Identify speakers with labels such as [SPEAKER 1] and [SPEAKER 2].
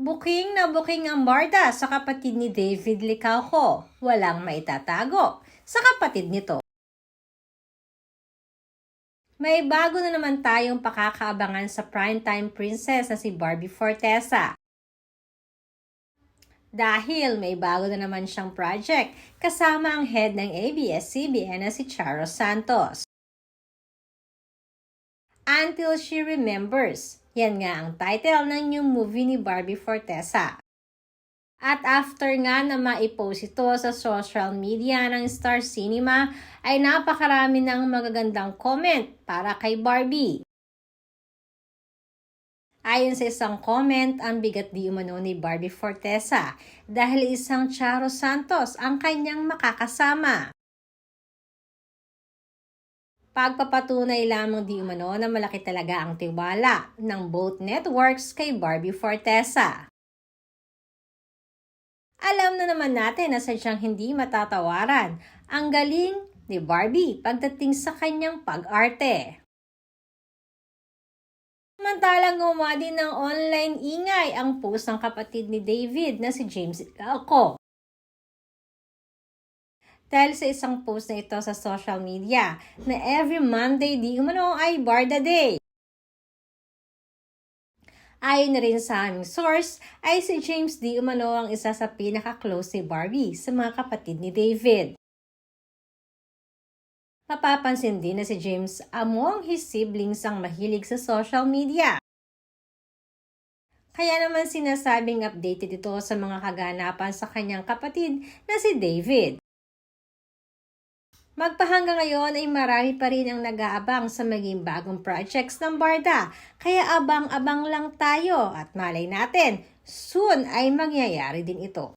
[SPEAKER 1] Booking na booking ang Barda sa kapatid ni David Licauco. Walang maitatago sa kapatid nito. May bago na naman tayong pakakaabangan sa primetime princess na si Barbie Fortesa. Dahil may bago na naman siyang project kasama ang head ng ABS-CBN na si Charo Santos. Until She Remembers. Yan nga ang title ng new movie ni Barbie Fortesa. At after nga na maipost ito sa social media ng Star Cinema, ay napakarami ng magagandang comment para kay Barbie. Ayon sa isang comment, ang bigat di umano ni Barbie Fortesa dahil isang Charo Santos ang kanyang makakasama. Pagpapatunay lamang di umano na malaki talaga ang tiwala ng both networks kay Barbie Fortesa. Alam na naman natin na sadyang hindi matatawaran ang galing ni Barbie pagdating sa kanyang pag-arte. Samantalang gumawa din ng online ingay ang post ng kapatid ni David na si James Licauco. Dahil sa isang post na ito sa social media na every Monday di umano ay Barda Day. Ayon na rin sa aming source ay si James di umano ang isa sa pinaka-close ni Barbie sa mga kapatid ni David. Mapapansin din na si James among his siblings ang mahilig sa social media. Kaya naman sinasabing updated ito sa mga kaganapan sa kanyang kapatid na si David. Magpahanggang ngayon ay marami pa rin ang nag-aabang sa maging bagong projects ng Barda. Kaya abang-abang lang tayo at malay natin, soon ay mangyayari din ito.